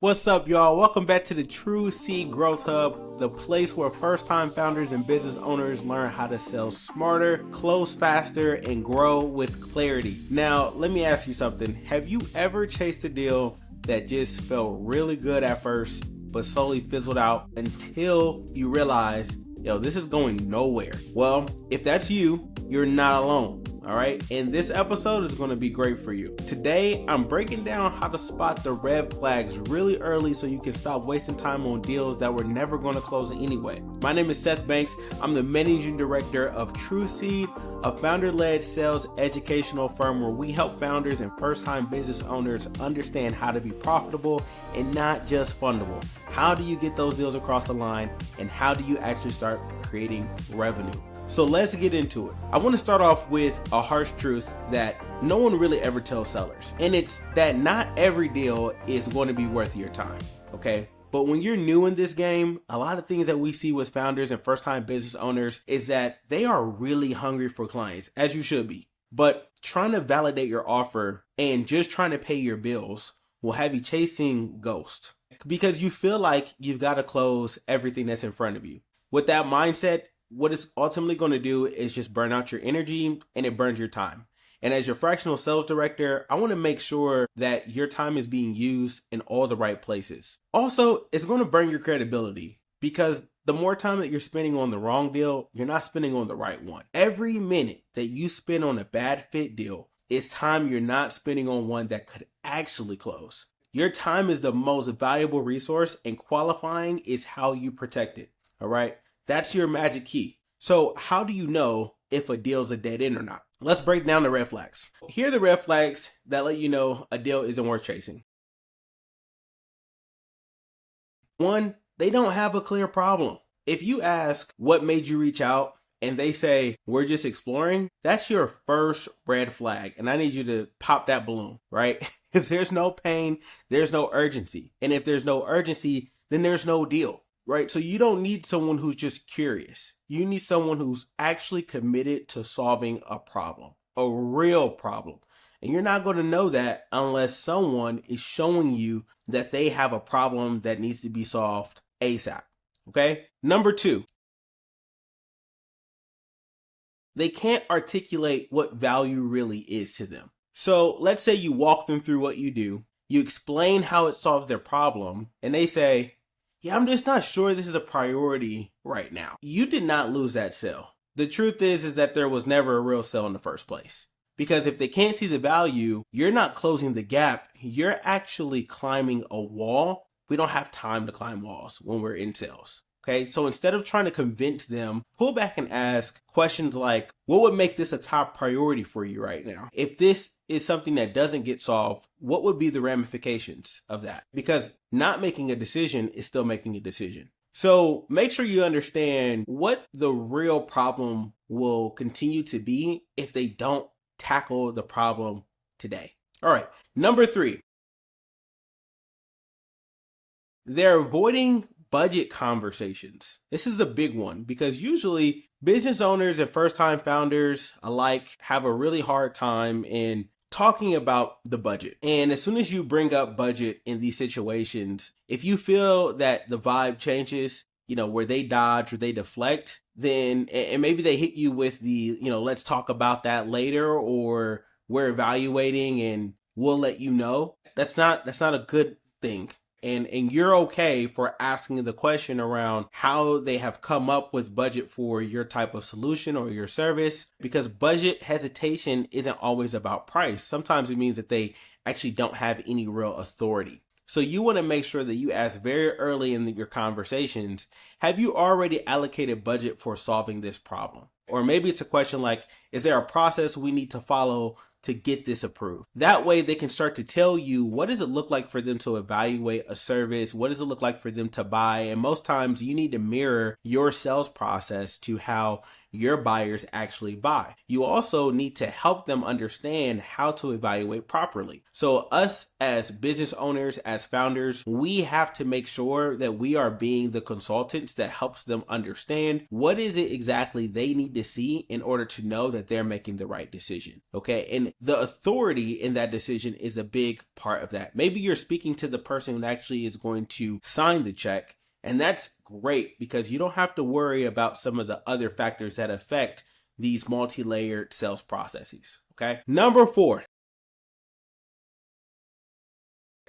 What's up, y'all? Welcome back to the True Seed Growth Hub, the place where first-time founders and business owners learn how to sell smarter, close faster, and grow with clarity. Now, let me ask you something. Have you ever chased a deal that just felt really good at first, but slowly fizzled out until you realize, this is going nowhere? Well, if that's you, you're not alone. All right, and this episode is going to be great for you. Today, I'm breaking down how to spot the red flags really early so you can stop wasting time on deals that were never going to close anyway. My name is Seth Banks. I'm the managing director of True Seed, a founder-led sales educational firm where we help founders and first-time business owners understand how to be profitable and not just fundable. How do you get those deals across the line, and how do you actually start creating revenue? So let's get into it. I want to start off with a harsh truth that no one really ever tells sellers. And it's that not every deal is going to be worth your time, okay? But when you're new in this game, a lot of things that we see with founders and first-time business owners is that they are really hungry for clients, as you should be. But trying to validate your offer and just trying to pay your bills will have you chasing ghosts because you feel like you've got to close everything that's in front of you. With that mindset, what it's ultimately going to do is just burn out your energy and it burns your time. And as your fractional sales director, I want to make sure that your time is being used in all the right places. Also, it's going to burn your credibility because the more time that you're spending on the wrong deal, you're not spending on the right one. Every minute that you spend on a bad fit deal is time you're not spending on one that could actually close. Your time is the most valuable resource, and qualifying is how you protect it. All right. That's your magic key. So how do you know if a deal is a dead end or not? Let's break down the red flags. Here are the red flags that let you know a deal isn't worth chasing. 1, they don't have a clear problem. If you ask what made you reach out and they say, we're just exploring, that's your first red flag. And I need you to pop that balloon, right? If there's no pain, there's no urgency. And if there's no urgency, then there's no deal. Right? So you don't need someone who's just curious. You need someone who's actually committed to solving a problem, a real problem. And you're not going to know that unless someone is showing you that they have a problem that needs to be solved ASAP. Okay? Number 2, they can't articulate what value really is to them. So let's say you walk them through what you do, you explain how it solves their problem, and they say, yeah, I'm just not sure this is a priority right now. You did not lose that sale. The truth is that there was never a real sale in the first place. Because if they can't see the value, you're not closing the gap. You're actually climbing a wall. We don't have time to climb walls when we're in sales. Okay, so instead of trying to convince them, pull back and ask questions like, what would make this a top priority for you right now? If this is something that doesn't get solved, what would be the ramifications of that? Because not making a decision is still making a decision. So make sure you understand what the real problem will continue to be if they don't tackle the problem today. All right, number 3, they're avoiding budget conversations. This is a big one because usually business owners and first-time founders alike have a really hard time in talking about the budget. And as soon as you bring up budget in these situations, if you feel that the vibe changes, where they dodge or they deflect, then, and maybe they hit you with the, let's talk about that later, or we're evaluating and we'll let you know. That's not a good thing. And you're okay for asking the question around how they have come up with budget for your type of solution or your service, because budget hesitation isn't always about price. Sometimes it means that they actually don't have any real authority. So you want to make sure that you ask very early in your conversations, have you already allocated budget for solving this problem? Or maybe it's a question like, is there a process we need to follow to get this approved? That way they can start to tell you, what does it look like for them to evaluate a service? What does it look like for them to buy? And most times you need to mirror your sales process to how your buyers actually buy. You also need to help them understand how to evaluate properly. So us as business owners, as founders, we have to make sure that we are being the consultants that helps them understand what is it exactly they need to see in order to know that they're making the right decision. Okay. And the authority in that decision is a big part of that. Maybe you're speaking to the person who actually is going to sign the check. And that's great because you don't have to worry about some of the other factors that affect these multi-layered sales processes. Okay. Number 4.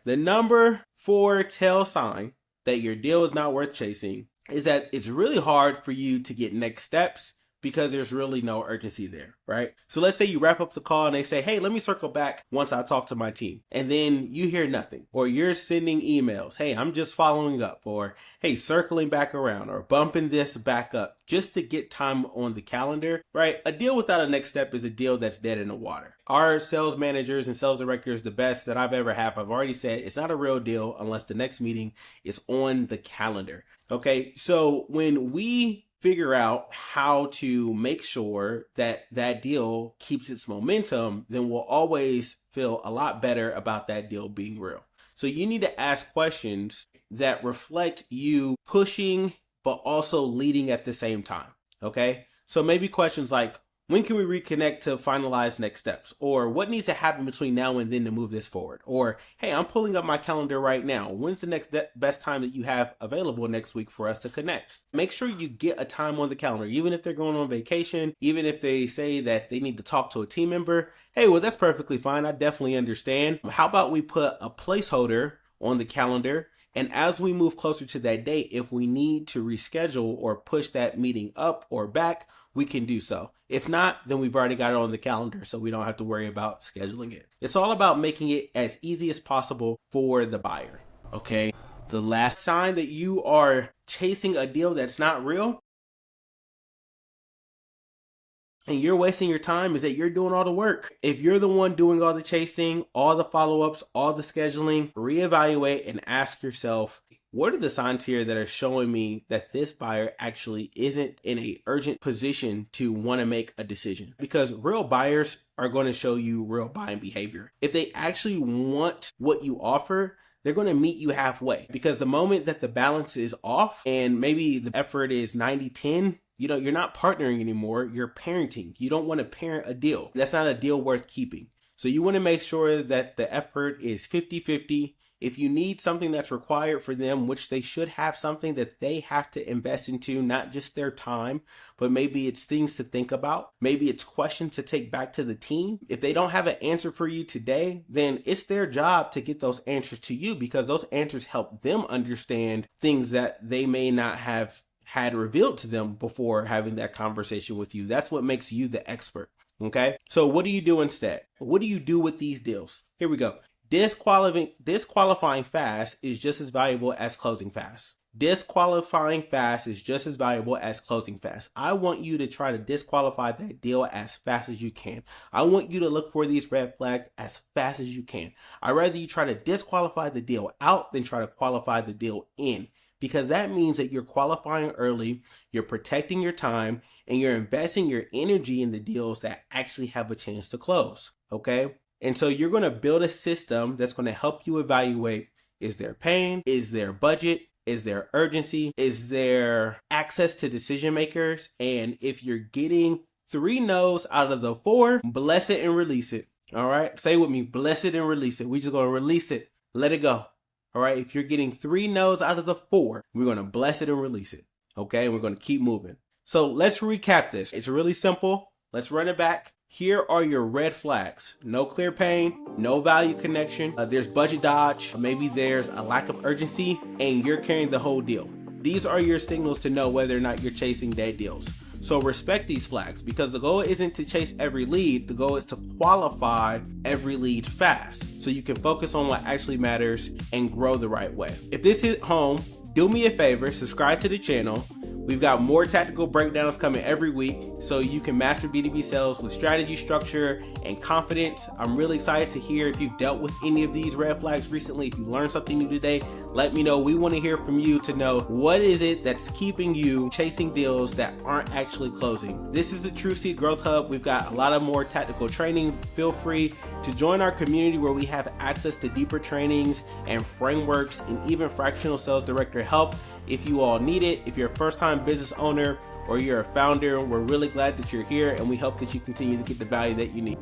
The number 4 tell sign that your deal is not worth chasing is that it's really hard for you to get next steps because there's really no urgency there, right? So let's say you wrap up the call and they say, hey, let me circle back once I talk to my team. And then you hear nothing, or you're sending emails. Hey, I'm just following up, or hey, circling back around, or bumping this back up just to get time on the calendar, right? A deal without a next step is a deal that's dead in the water. Our sales managers and sales directors, the best that I've ever had, I've already said it's not a real deal unless the next meeting is on the calendar. Okay, so when we figure out how to make sure that that deal keeps its momentum, then we'll always feel a lot better about that deal being real. So you need to ask questions that reflect you pushing, but also leading at the same time. Okay. So maybe questions like, when can we reconnect to finalize next steps? Or what needs to happen between now and then to move this forward? Or, hey, I'm pulling up my calendar right now. When's the next best time that you have available next week for us to connect? Make sure you get a time on the calendar, even if they're going on vacation, even if they say that they need to talk to a team member. Hey, well, that's perfectly fine. I definitely understand. How about we put a placeholder on the calendar? And as we move closer to that date, if we need to reschedule or push that meeting up or back, we can do so. If not, then we've already got it on the calendar, so we don't have to worry about scheduling it. It's all about making it as easy as possible for the buyer. Okay. The last sign that you are chasing a deal that's not real and you're wasting your time is that you're doing all the work. If you're the one doing all the chasing, all the follow-ups, all the scheduling, reevaluate and ask yourself, what are the signs here that are showing me that this buyer actually isn't in an urgent position to want to make a decision? Because real buyers are going to show you real buying behavior. If they actually want what you offer, they're going to meet you halfway. Because the moment that the balance is off and maybe the effort is 90-10, you're not partnering anymore, you're parenting. You don't want to parent a deal. That's not a deal worth keeping. So you want to make sure that the effort is 50-50. If you need something that's required for them, which they should have something that they have to invest into, not just their time, but maybe it's things to think about. Maybe it's questions to take back to the team. If they don't have an answer for you today, then it's their job to get those answers to you because those answers help them understand things that they may not have had revealed to them before having that conversation with you. That's what makes you the expert. Okay. So what do you do instead? What do you do with these deals? Here we go. Disqualifying fast is just as valuable as closing fast. Disqualifying fast is just as valuable as closing fast. I want you to try to disqualify that deal as fast as you can. I want you to look for these red flags as fast as you can. I'd rather you try to disqualify the deal out than try to qualify the deal in. Because that means that you're qualifying early, you're protecting your time, and you're investing your energy in the deals that actually have a chance to close, okay? And so you're going to build a system that's going to help you evaluate, is there pain? Is there budget? Is there urgency? Is there access to decision makers? And if you're getting 3 no's out of the 4, bless it and release it, all right? Say with me, bless it and release it. We're just going to release it, let it go. All right, if you're getting 3 no's out of the 4, we're going to bless it and release it. Okay, and we're going to keep moving. So let's recap this. It's really simple. Let's run it back. Here are your red flags. No clear pain, no value connection. There's budget dodge. Maybe there's a lack of urgency and you're carrying the whole deal. These are your signals to know whether or not you're chasing dead deals. So respect these flags because the goal isn't to chase every lead. The goal is to qualify every lead fast so you can focus on what actually matters and grow the right way. If this hit home, do me a favor, subscribe to the channel. We've got more tactical breakdowns coming every week so you can master B2B sales with strategy, structure, and confidence. I'm really excited to hear if you've dealt with any of these red flags recently. If you learned something new today, let me know. We want to hear from you to know what is it that's keeping you chasing deals that aren't actually closing. This is the True Seed Growth Hub. We've got a lot of more tactical training. Feel free to join our community where we have access to deeper trainings and frameworks and even fractional sales director help if you all need it. If you're a first-time business owner or you're a founder, we're really glad that you're here, and we hope that you continue to get the value that you need.